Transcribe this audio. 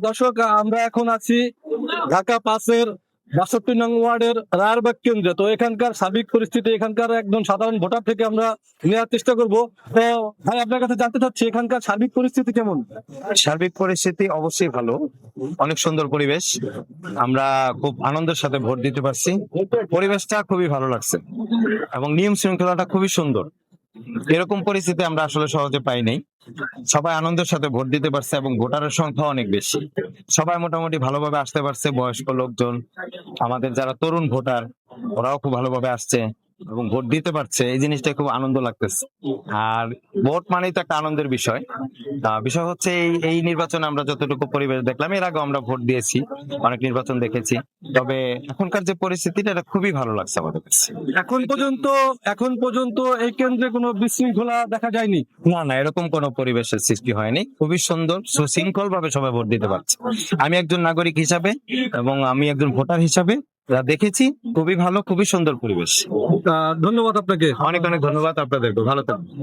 দর্শক, আমরা এখন আছি ঢাকা 5-এর 62 নং ওয়ার্ডের রায়েরবাগ কেন্দ্রে। তো এখানকার সার্বিক পরিস্থিতি, এখানকার একজন সাধারণ ভোটার থেকে আমরা নেওয়ার চেষ্টা করব। তো ভাই, আপনার কাছে জানতে চাচ্ছি এখানকার সার্বিক পরিস্থিতি কেমন? সার্বিক পরিস্থিতি অবশ্যই ভালো, অনেক সুন্দর পরিবেশ। আমরা খুব আনন্দের সাথে ভোট দিতে পারছি, পরিবেশটা খুবই ভালো লাগছে এবং নিয়ম শৃঙ্খলাটা খুবই সুন্দর। এরকম পরিস্থিতি আমরা আসলে সহজে পাই নাই। সবাই আনন্দের সাথে ভোট দিতে পারছে এবং ভোটারের সংখ্যা অনেক বেশি। সবাই মোটামুটি ভালোভাবে আসতে পারছে, বয়স্ক লোকজন, আমাদের যারা তরুণ ভোটার, ওরাও খুব ভালোভাবে আসছে এবং ভোট দিতে পারছে। এই জিনিসটা খুব আনন্দ লাগতেছে। আর ভোট মানেই তো একটা আনন্দের বিষয়। বিষয় হচ্ছে এই নির্বাচনে আমরা যতটুকু পরিবেশ দেখলাম, এর আগে আমরা ভোট দিয়েছি, অনেক নির্বাচন দেখেছি, তবে এখনকার যে পরিস্থিতিটা, এটা খুবই ভালো লাগছে আমাদের কাছে। এখন পর্যন্ত এই কেন্দ্রে কোনো বিশৃঙ্খলা দেখা যায়নি। না, এরকম কোনো পরিবেশের সৃষ্টি হয়নি, খুবই সুন্দর সুশৃঙ্খল ভাবে সবাই ভোট দিতে পারছে। আমি একজন নাগরিক হিসাবে এবং আমি একজন ভোটার হিসাবে যা দেখেছি, খুবই ভালো, খুবই সুন্দর পরিবেশ। ধন্যবাদ আপনাকে। অনেক অনেক ধন্যবাদ আপনাদেরকে, ভালো থাকবেন।